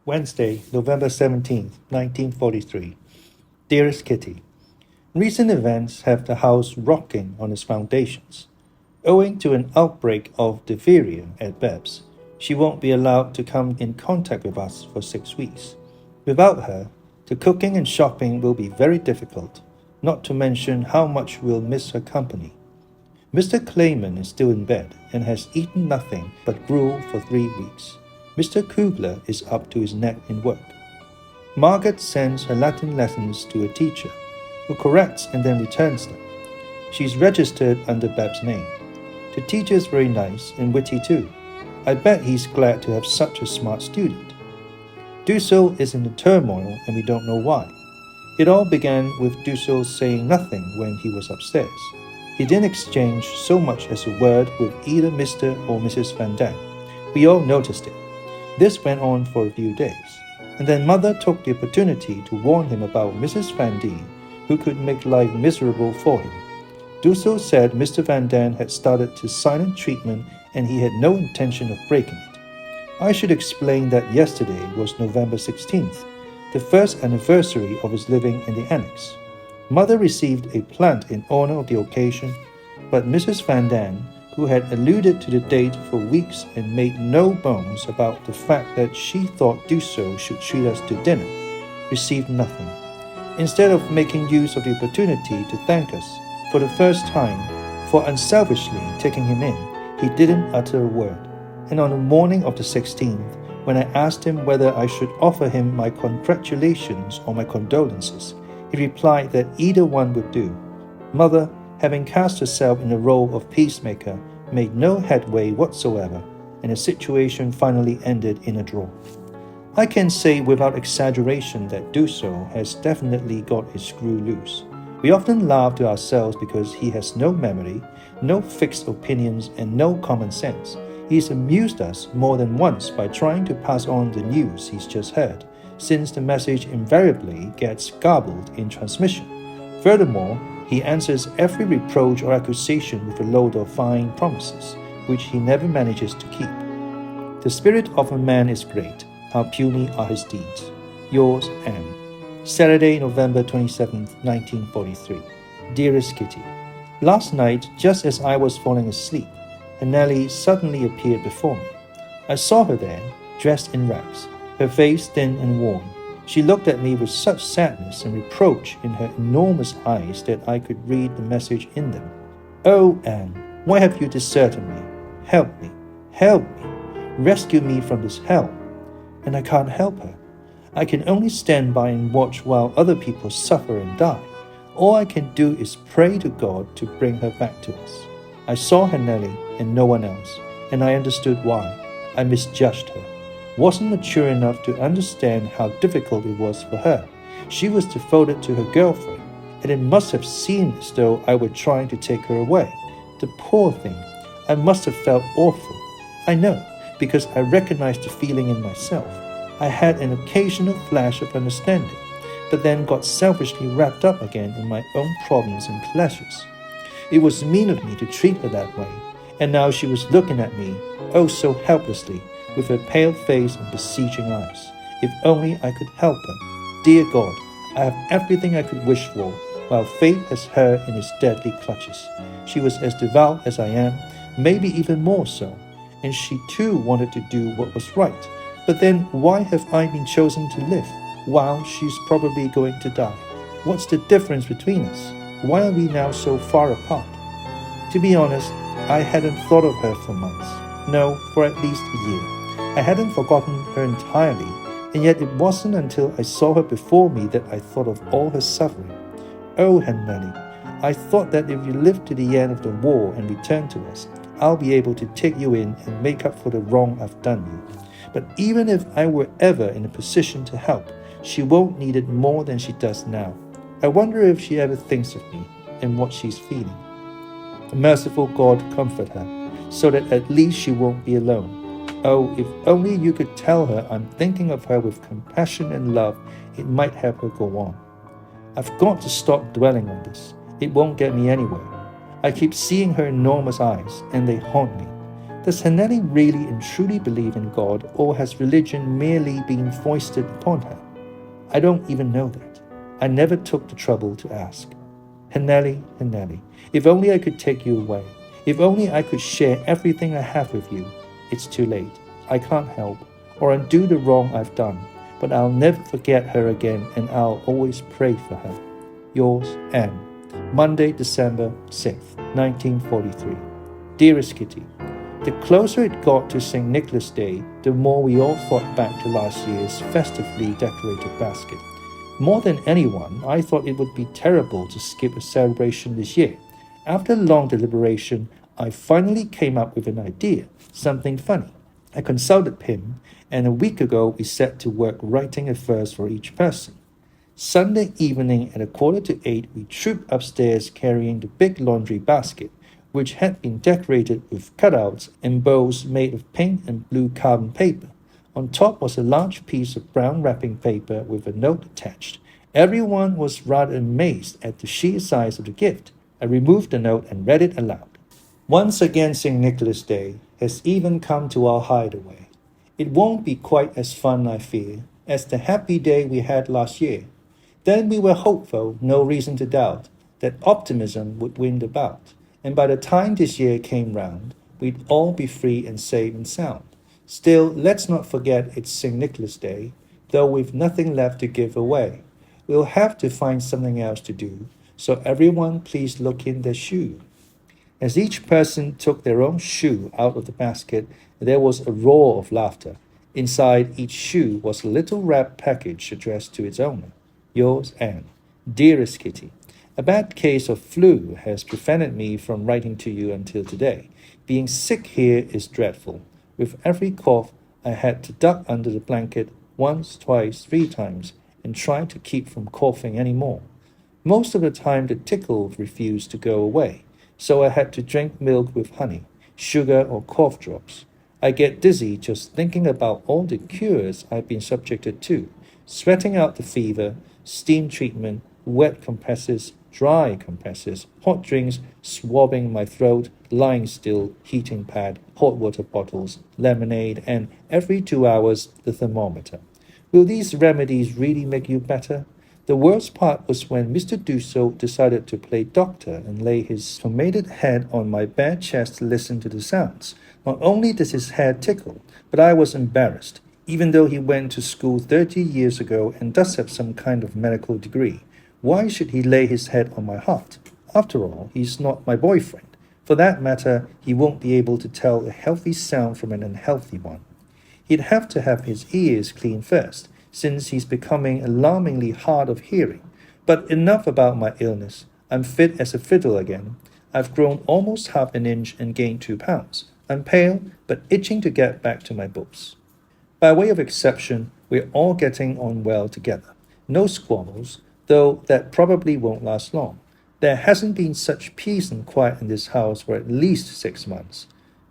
Wednesday, November 17th, 1943. Dearest Kitty, recent events have the house rocking on its foundations. Owing to an outbreak of diphtheria at Beb's, she won't be allowed to come in contact with us for 6 weeks. Without her, the cooking and shopping will be very difficult, not to mention how much we'll miss her company. Mr. Clayman is still in bed and has eaten nothing but gruel for 3 weeks. Mr. Kugler is up to his neck in work. Margaret sends her Latin lessons to a teacher, who corrects and then returns them. She's registered under Beb's name. The teacher is very nice and witty too. I bet he's glad to have such a smart student. Dussel is in a turmoil and we don't know why. It all began with Dussel saying nothing when he was upstairs. He didn't exchange so much as a word with either Mr. or Mrs. Van Dam. We all noticed it. This went on for a few days, and then Mother took the opportunity to warn him about Mrs. Van Dam, who could make life miserable for him. Dussel said Mr. Van Dam had started his silent treatment and he had no intention of breaking it. I should explain that yesterday was November 16th, the first anniversary of his living in the annex. Mother received a plant in honor of the occasion, but Mrs. Van Dam, who had alluded to the date for weeks and made no bones about the fact that she thought Dussel should treat us to dinner, received nothing. Instead of making use of the opportunity to thank us for the first time for unselfishly taking him in, he didn't utter a word. And on the morning of the 16th, when I asked him whether I should offer him my congratulations or my condolences, he replied that either one would do. Mother, having cast herself in the role of peacemaker, made no headway whatsoever, and the situation finally ended in a draw. I can say without exaggeration that Dussel has definitely got his screw loose. We often laugh to ourselves because he has no memory, no fixed opinions, and no common sense. He's amused us more than once by trying to pass on the news he's just heard, since the message invariably gets garbled in transmission. Furthermore, he answers every reproach or accusation with a load of fine promises, which he never manages to keep. The spirit of a man is great. How puny are his deeds. Yours, Anne. Saturday, November 27, 1943. Dearest Kitty, last night, just as I was falling asleep, Nellie suddenly appeared before me. I saw her there, dressed in rags, her face thin and worn. She looked at me with such sadness and reproach in her enormous eyes that I could read the message in them. Oh, Anne, why have you deserted me? Help me, help me, rescue me from this hell. And I can't help her. I can only stand by and watch while other people suffer and die. All I can do is pray to God to bring her back to us. I saw her, Nellie, and no one else, and I understood why. I misjudged her. Wasn't mature enough to understand how difficult it was for her. She was devoted to her girlfriend, and it must have seemed as though I were trying to take her away. The poor thing. I must have felt awful. I know, because I recognized the feeling in myself. I had an occasional flash of understanding, but then got selfishly wrapped up again in my own problems and pleasures. It was mean of me to treat her that way, and now she was looking at me, oh so helplessly, with her pale face and beseeching eyes. If only I could help her. Dear God, I have everything I could wish for, while fate has her in its deadly clutches. She was as devout as I am, maybe even more so, and she too wanted to do what was right. But then why have I been chosen to live, while she's probably going to die? What's the difference between us? Why are we now so far apart? To be honest, I hadn't thought of her for months. No, for at least a year. I hadn't forgotten her entirely, and yet it wasn't until I saw her before me that I thought of all her suffering. Oh, Nellie, I thought that if you live to the end of the war and return to us, I'll be able to take you in and make up for the wrong I've done you. But even if I were ever in a position to help, she won't need it more than she does now. I wonder if she ever thinks of me and what she's feeling. The merciful God comfort her, so that at least she won't be alone. Oh, if only you could tell her I'm thinking of her with compassion and love, it might help her go on. I've got to stop dwelling on this. It won't get me anywhere. I keep seeing her enormous eyes, and they haunt me. Does Hanneli really and truly believe in God, or has religion merely been foisted upon her? I don't even know that. I never took the trouble to ask. Hanneli, if only I could take you away. If only I could share everything I have with you. It's too late. I can't help or undo the wrong I've done, but I'll never forget her again, and I'll always pray for her. Yours, Anne. Monday, December 6th, 1943. Dearest Kitty, the closer it got to St. Nicholas Day, the more we all thought back to last year's festively decorated basket. More than anyone, I thought it would be terrible to skip a celebration this year. After long deliberation, I finally came up with an idea, something funny. I consulted Pim, and a week ago we set to work writing a verse for each person. Sunday evening at 7:45, we trooped upstairs carrying the big laundry basket, which had been decorated with cutouts and bows made of pink and blue carbon paper. On top was a large piece of brown wrapping paper with a note attached. Everyone was rather amazed at the sheer size of the gift. I removed the note and read it aloud. Once again, St. Nicholas Day has even come to our hideaway. It won't be quite as fun, I fear, as the happy day we had last year. Then we were hopeful, no reason to doubt, that optimism would win the bout. And by the time this year came round, we'd all be free and safe and sound. Still, let's not forget it's St. Nicholas Day, though we've nothing left to give away. We'll have to find something else to do, so everyone please look in their shoe. As each person took their own shoe out of the basket, there was a roar of laughter. Inside each shoe was a little wrapped package addressed to its owner. Yours, Anne. Dearest Kitty, a bad case of flu has prevented me from writing to you until today. Being sick here is dreadful. With every cough, I had to duck under the blanket once, twice, 3 times, and try to keep from coughing any more. Most of the time, the tickle refused to go away, so I had to drink milk with honey, sugar, or cough drops. I get dizzy just thinking about all the cures I've been subjected to, sweating out the fever, steam treatment, wet compresses, dry compresses, hot drinks, swabbing my throat, lying still, heating pad, hot water bottles, lemonade, and every 2 hours the thermometer. Will these remedies really make you better? The worst part was when Mr. Dussault decided to play doctor and lay his pomaded head on my bare chest to listen to the sounds. Not only does his head tickle, but I was embarrassed, even though he went to school 30 years ago and does have some kind of medical degree. Why should he lay his head on my heart? After all, he's not my boyfriend. For that matter, he won't be able to tell a healthy sound from an unhealthy one. He'd have to have his ears cleaned first, since he's becoming alarmingly hard of hearing. But enough about my illness. I'm fit as a fiddle again. I've grown almost half an inch and gained 2 pounds. I'm pale, but itching to get back to my books. By way of exception, we're all getting on well together. No squabbles, though that probably won't last long. There hasn't been such peace and quiet in this house for at least 6 months.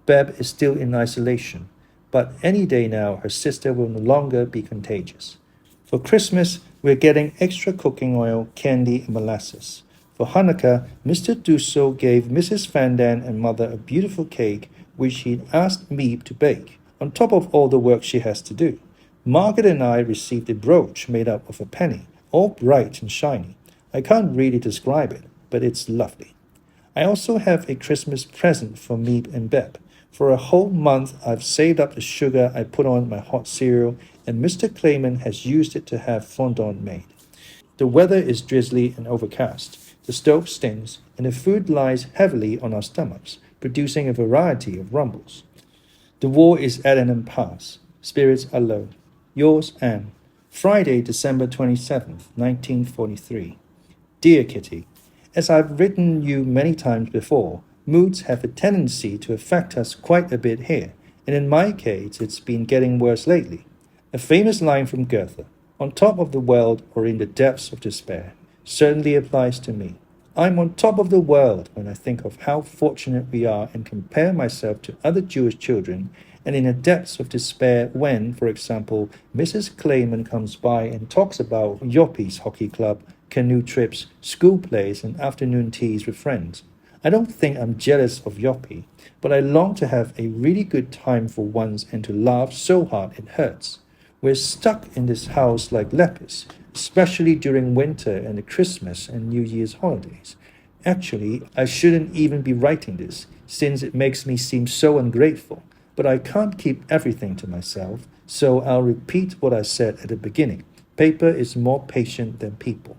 Beb is still in isolation, but any day now her sister will no longer be contagious. For Christmas, we're getting extra cooking oil, candy, and molasses. For Hanukkah, Mr. Dussault gave Mrs. Van Daan and Mother a beautiful cake which he'd asked Meep to bake, on top of all the work she has to do. Margaret and I received a brooch made up of a penny, all bright and shiny. I can't really describe it, but it's lovely. I also have a Christmas present for Meep and Beb. For a whole month, I've saved up the sugar I put on my hot cereal, and Mr. Clayman has used it to have fondant made. The weather is drizzly and overcast. The stove stinks, and the food lies heavily on our stomachs, producing a variety of rumbles. The war is at an impasse. Spirits are low. Yours, Anne. Friday, December 27th, 1943. Dear Kitty, as I've written you many times before, moods have a tendency to affect us quite a bit here, and in my case, it's been getting worse lately. A famous line from Goethe, on top of the world or in the depths of despair, certainly applies to me. I'm on top of the world when I think of how fortunate we are and compare myself to other Jewish children, and in the depths of despair when, for example, Mrs. Clayman comes by and talks about Yoppies hockey club, canoe trips, school plays, and afternoon teas with friends. I don't think I'm jealous of Yoppie, but I long to have a really good time for once and to laugh so hard it hurts. We're stuck in this house like lepers, especially during winter and the Christmas and New Year's holidays. Actually, I shouldn't even be writing this, since it makes me seem so ungrateful, but I can't keep everything to myself, so I'll repeat what I said at the beginning. Paper is more patient than people.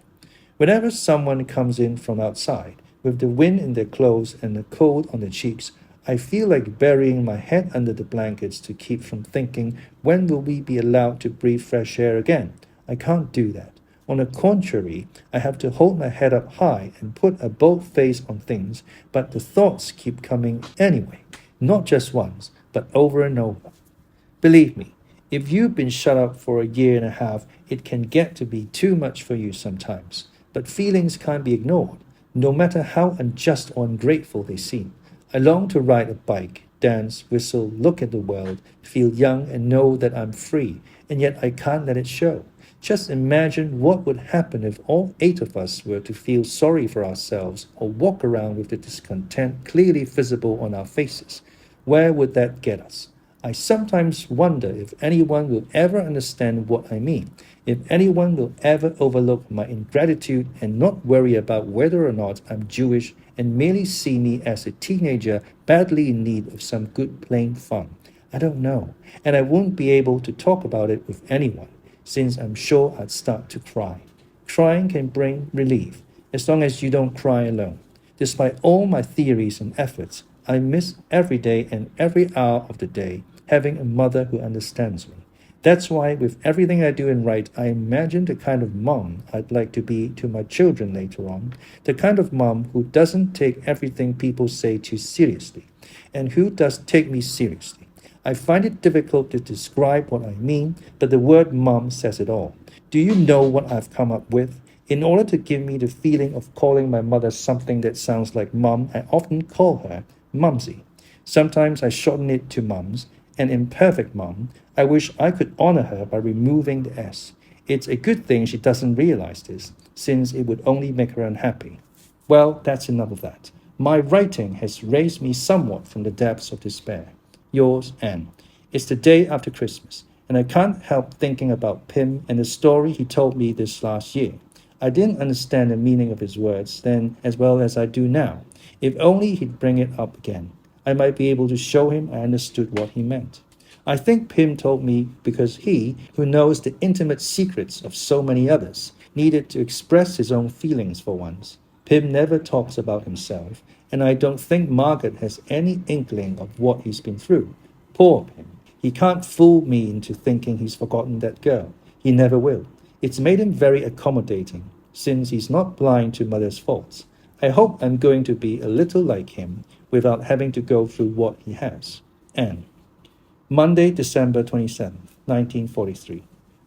Whenever someone comes in from outside, with the wind in their clothes and the cold on their cheeks, I feel like burying my head under the blankets to keep from thinking, when will we be allowed to breathe fresh air again? I can't do that. On the contrary, I have to hold my head up high and put a bold face on things, but the thoughts keep coming anyway, not just once, but over and over. Believe me, if you've been shut up for a year and a half, it can get to be too much for you sometimes. But feelings can't be ignored, no matter how unjust or ungrateful they seem. I long to ride a bike, dance, whistle, look at the world, feel young and know that I'm free, and yet I can't let it show. Just imagine what would happen if all 8 of us were to feel sorry for ourselves or walk around with the discontent clearly visible on our faces. Where would that get us? I sometimes wonder if anyone will ever understand what I mean, if anyone will ever overlook my ingratitude and not worry about whether or not I'm Jewish and merely see me as a teenager badly in need of some good plain fun. I don't know, and I won't be able to talk about it with anyone, since I'm sure I'd start to cry. Crying can bring relief, as long as you don't cry alone. Despite all my theories and efforts, I miss every day and every hour of the day having a mother who understands me. That's why with everything I do and write, I imagine the kind of mom I'd like to be to my children later on, the kind of mom who doesn't take everything people say too seriously, and who does take me seriously. I find it difficult to describe what I mean, but the word mom says it all. Do you know what I've come up with? In order to give me the feeling of calling my mother something that sounds like mom, I often call her Mumsy. Sometimes I shorten it to Mums, an imperfect mom. I wish I could honor her by removing the S. It's a good thing she doesn't realize this, since it would only make her unhappy. Well, that's enough of that. My writing has raised me somewhat from the depths of despair. Yours, Anne. It's the day after Christmas, and I can't help thinking about Pim and the story he told me this last year. I didn't understand the meaning of his words then as well as I do now. If only he'd bring it up again, I might be able to show him I understood what he meant. I think Pim told me because he, who knows the intimate secrets of so many others, needed to express his own feelings for once. Pim never talks about himself, and I don't think Margaret has any inkling of what he's been through. Poor Pim. He can't fool me into thinking he's forgotten that girl. He never will. It's made him very accommodating, since he's not blind to mother's faults. I hope I'm going to be a little like him without having to go through what he has. Anne. Monday, December 27th, 1943.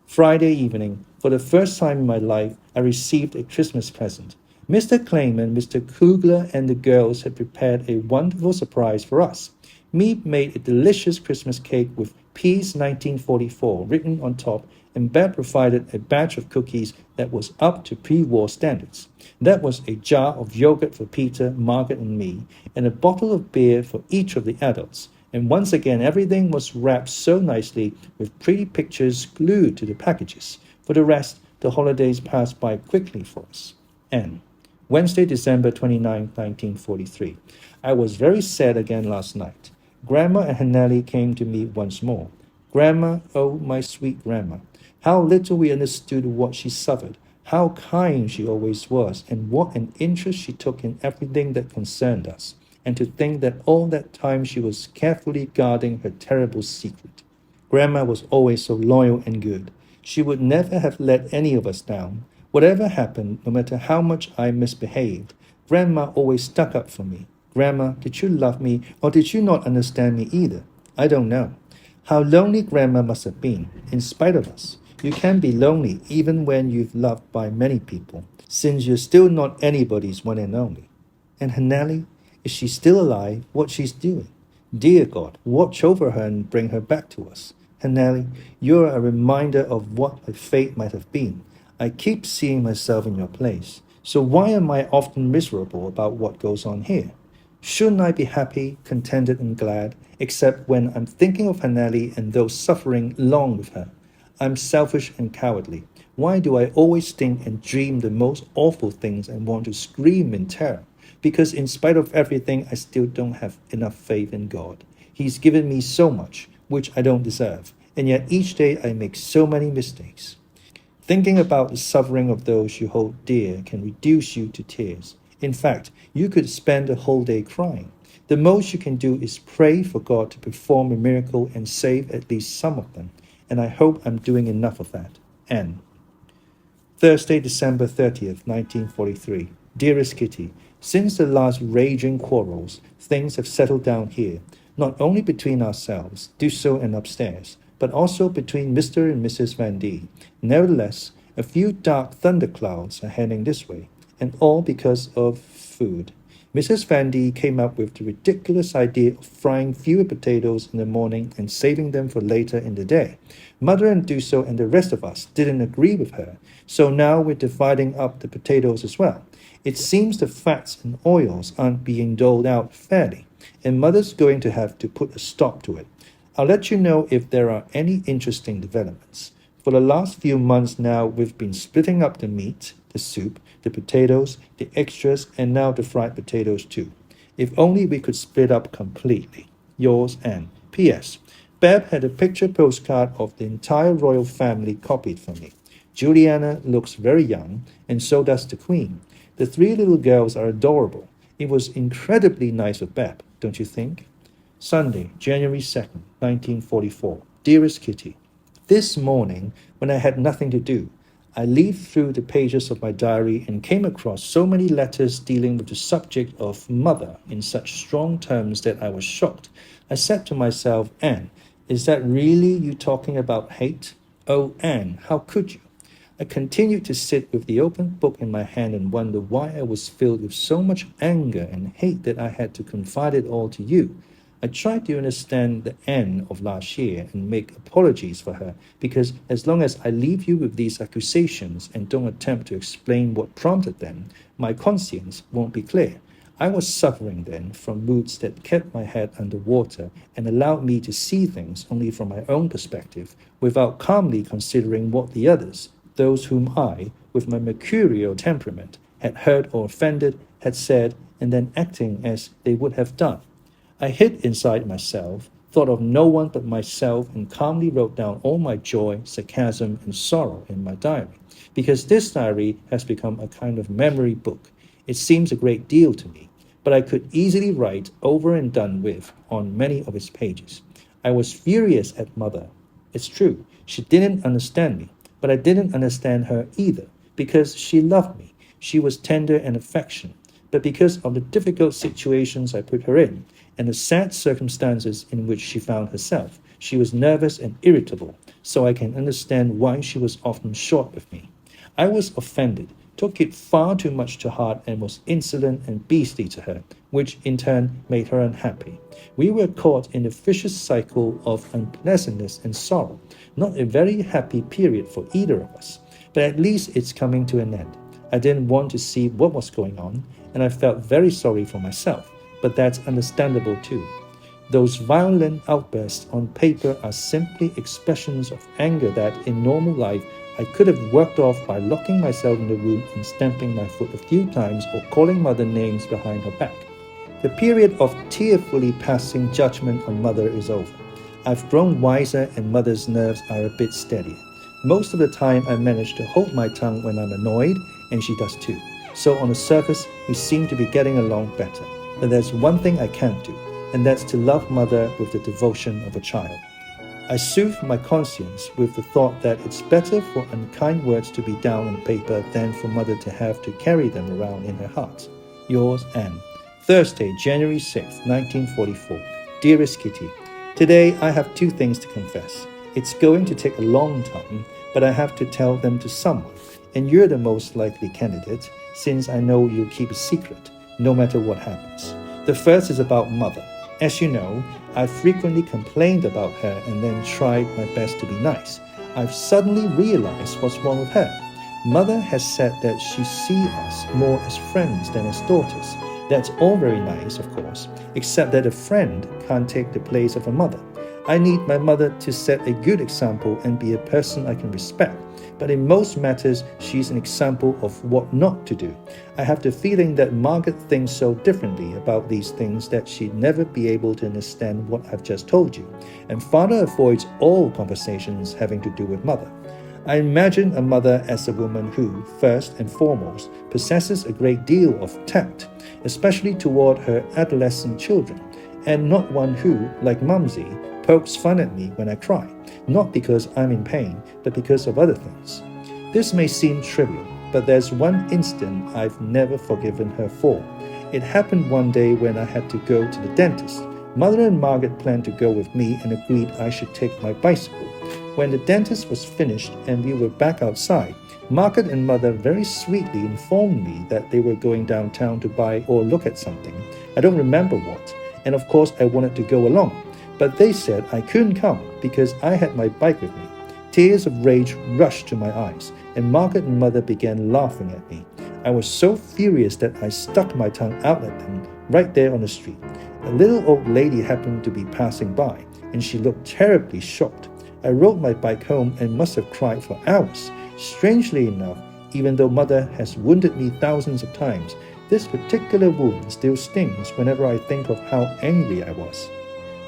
Friday evening, for the first time in my life, I received a Christmas present. Mr. Clayman, Mr. Kugler, and the girls had prepared a wonderful surprise for us. Meep made a delicious Christmas cake with Peace 1944 written on top, and Beth provided a batch of cookies that was up to pre-war standards. That was a jar of yogurt for Peter, Margaret, and me, and a bottle of beer for each of the adults. And once again, everything was wrapped so nicely with pretty pictures glued to the packages. For the rest, the holidays passed by quickly for us. Anne. Wednesday, December 29, 1943. I was very sad again last night. Grandma and Hanneli came to me once more. Grandma, oh my sweet Grandma, how little we understood what she suffered, how kind she always was, and what an interest she took in everything that concerned us. And to think that all that time she was carefully guarding her terrible secret. Grandma was always so loyal and good. She would never have let any of us down. Whatever happened, no matter how much I misbehaved, Grandma always stuck up for me. Grandma, did you love me, or did you not understand me either? I don't know. How lonely Grandma must have been, in spite of us. You can be lonely even when you've loved by many people, since you're still not anybody's one and only. And Hanneli, is she still alive? What she's doing? Dear God, watch over her and bring her back to us. Hanneli, you're a reminder of what my fate might have been. I keep seeing myself in your place. So why am I often miserable about what goes on here? Shouldn't I be happy, contented, and glad, except when I'm thinking of Hanali and those suffering along with her? I'm selfish and cowardly. Why do I always think and dream the most awful things and want to scream in terror? Because in spite of everything, I still don't have enough faith in God. He's given me so much, which I don't deserve, and yet each day I make so many mistakes. Thinking about the suffering of those you hold dear can reduce you to tears. In fact, you could spend a whole day crying. The most you can do is pray for God to perform a miracle and save at least some of them, and I hope I'm doing enough of that. N. Thursday, December 30th, 1943. Dearest Kitty, since the last raging quarrels, things have settled down here, not only between ourselves, Dussault and upstairs, but also between Mr. and Mrs. Van D. Nevertheless, a few dark thunderclouds are heading this way, and all because of food. Mrs. Van D came up with the ridiculous idea of frying fewer potatoes in the morning and saving them for later in the day. Mother and Dussault and the rest of us didn't agree with her, so now we're dividing up the potatoes as well. It seems the fats and oils aren't being doled out fairly, and Mother's going to have to put a stop to it. I'll let you know if there are any interesting developments. For the last few months now, we've been splitting up the meat, the soup, the potatoes, the extras, and now the fried potatoes too. If only we could split up completely. Yours, Anne. P.S. Beb had a picture postcard of the entire royal family copied for me. Juliana looks very young, and so does the Queen. The 3 little girls are adorable. It was incredibly nice of Beb, don't you think? Sunday, January 2nd, 1944. Dearest Kitty, this morning, when I had nothing to do, I leafed through the pages of my diary and came across so many letters dealing with the subject of mother in such strong terms that I was shocked. I said to myself, Anne, is that really you talking about hate? Oh, Anne, how could you? I continued to sit with the open book in my hand and wonder why I was filled with so much anger and hate that I had to confide it all to you. I tried to understand the Anne of last year and make apologies for her, because as long as I leave you with these accusations and don't attempt to explain what prompted them, my conscience won't be clear. I was suffering then from moods that kept my head under water and allowed me to see things only from my own perspective, without calmly considering what the others, those whom I, with my mercurial temperament, had hurt or offended, had said, and then acting as they would have done. I hid inside myself, thought of no one but myself, and calmly wrote down all my joy, sarcasm, and sorrow in my diary, because this diary has become a kind of memory book. It seems a great deal to me, but I could easily write over and done with on many of its pages. I was furious at Mother. It's true, she didn't understand me, but I didn't understand her either, because she loved me. She was tender and affectionate, but because of the difficult situations I put her in, and the sad circumstances in which she found herself, she was nervous and irritable, so I can understand why she was often short with me. I was offended, took it far too much to heart, and was insolent and beastly to her, which in turn made her unhappy. We were caught in a vicious cycle of unpleasantness and sorrow, not a very happy period for either of us, but at least it's coming to an end. I didn't want to see what was going on, and I felt very sorry for myself, but that's understandable too. Those violent outbursts on paper are simply expressions of anger that, in normal life, I could have worked off by locking myself in the room and stamping my foot a few times or calling Mother names behind her back. The period of tearfully passing judgment on Mother is over. I've grown wiser and Mother's nerves are a bit steadier. Most of the time I manage to hold my tongue when I'm annoyed, and she does too. So on the surface, we seem to be getting along better. But there's one thing I can't do, and that's to love Mother with the devotion of a child. I soothe my conscience with the thought that it's better for unkind words to be down on paper than for Mother to have to carry them around in her heart. Yours, Anne. Thursday, January 6, 1944. Dearest Kitty, today I have 2 things to confess. It's going to take a long time, but I have to tell them to someone, and you're the most likely candidate, since I know you'll keep a secret, no matter what happens. The first is about Mother. As you know, I've frequently complained about her and then tried my best to be nice. I've suddenly realized what's wrong with her. Mother has said that she sees us more as friends than as daughters, That's all very nice, of course, except that a friend can't take the place of a mother. I need my mother to set a good example and be a person I can respect. But in most matters, she's an example of what not to do. I have the feeling that Margaret thinks so differently about these things that she'd never be able to understand what I've just told you. And father avoids all conversations having to do with mother. I imagine a mother as a woman who, first and foremost, possesses a great deal of tact, especially toward her adolescent children, and not one who, like Mumsy, pokes fun at me when I cry, not because I'm in pain, but because of other things. This may seem trivial, but there's one incident I've never forgiven her for. It happened one day when I had to go to the dentist. Mother and Margaret planned to go with me and agreed I should take my bicycle. When the dentist was finished and we were back outside, Margaret and Mother very sweetly informed me that they were going downtown to buy or look at something. I don't remember what, and of course I wanted to go along. But they said I couldn't come because I had my bike with me. Tears of rage rushed to my eyes, and Margaret and Mother began laughing at me. I was so furious that I stuck my tongue out at them right there on the street. A little old lady happened to be passing by, and she looked terribly shocked. I rode my bike home and must have cried for hours. Strangely enough, even though Mother has wounded me thousands of times, this particular wound still stings whenever I think of how angry I was.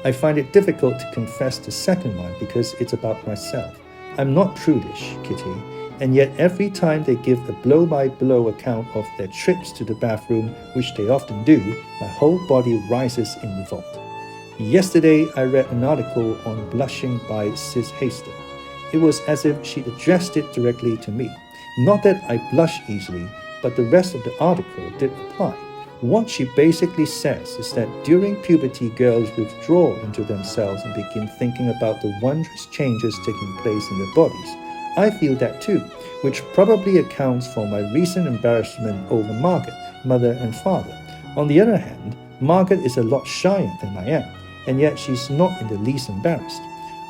I find it difficult to confess the second one because it's about myself. I'm not prudish, Kitty, and yet every time they give a blow-by-blow account of their trips to the bathroom, which they often do, my whole body rises in revolt. Yesterday, I read an article on blushing by Sis Hester. It was as if she'd addressed it directly to me. Not that I blush easily, but the rest of the article did apply. What she basically says is that during puberty, girls withdraw into themselves and begin thinking about the wondrous changes taking place in their bodies. I feel that too, which probably accounts for my recent embarrassment over Margaret, Mother and Father. On the other hand, Margaret is a lot shyer than I am, and yet she's not in the least embarrassed.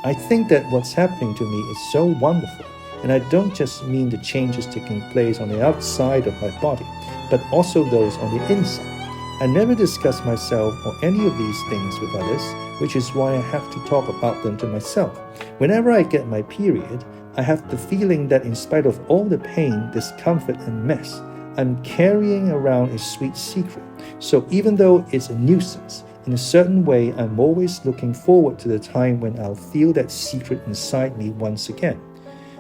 I think that what's happening to me is so wonderful, and I don't just mean the changes taking place on the outside of my body, but also those on the inside. I never discuss myself or any of these things with others, which is why I have to talk about them to myself. Whenever I get my period, I have the feeling that in spite of all the pain, discomfort, and mess, I'm carrying around a sweet secret. So even though it's a nuisance, in a certain way, I'm always looking forward to the time when I'll feel that secret inside me once again.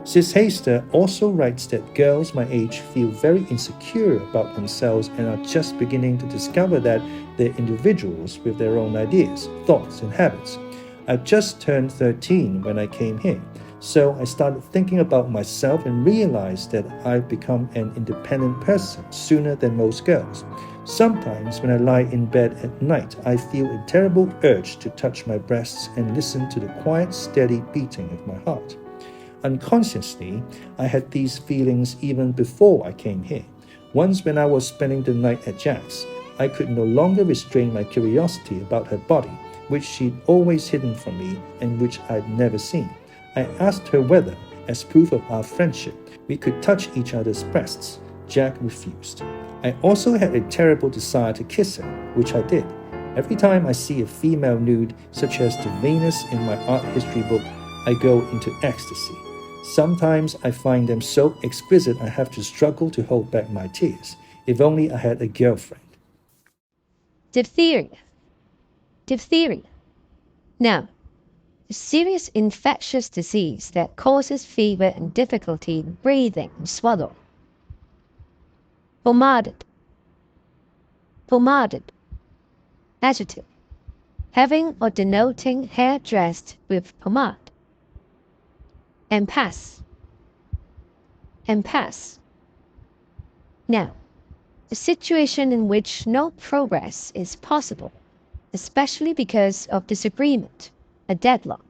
Sis Hester also writes that girls my age feel very insecure about themselves and are just beginning to discover that they're individuals with their own ideas, thoughts, and habits. I just turned 13 when I came here, so I started thinking about myself and realized that I've become an independent person sooner than most girls. Sometimes when I lie in bed at night, I feel a terrible urge to touch my breasts and listen to the quiet, steady beating of my heart. Unconsciously, I had these feelings even before I came here. Once when I was spending the night at Jack's, I could no longer restrain my curiosity about her body, which she'd always hidden from me and which I'd never seen. I asked her whether, as proof of our friendship, we could touch each other's breasts. Jack refused. I also had a terrible desire to kiss her, which I did. Every time I see a female nude, such as the Venus in my art history book, I go into ecstasy. Sometimes I find them so exquisite I have to struggle to hold back my tears. If only I had a girlfriend. Diphtheria. Now, a serious infectious disease that causes fever and difficulty in breathing and swallow. Pomaded. Adjective. Having or denoting hair dressed with pomade. Impasse. Now, a situation in which no progress is possible, especially because of disagreement, a deadlock.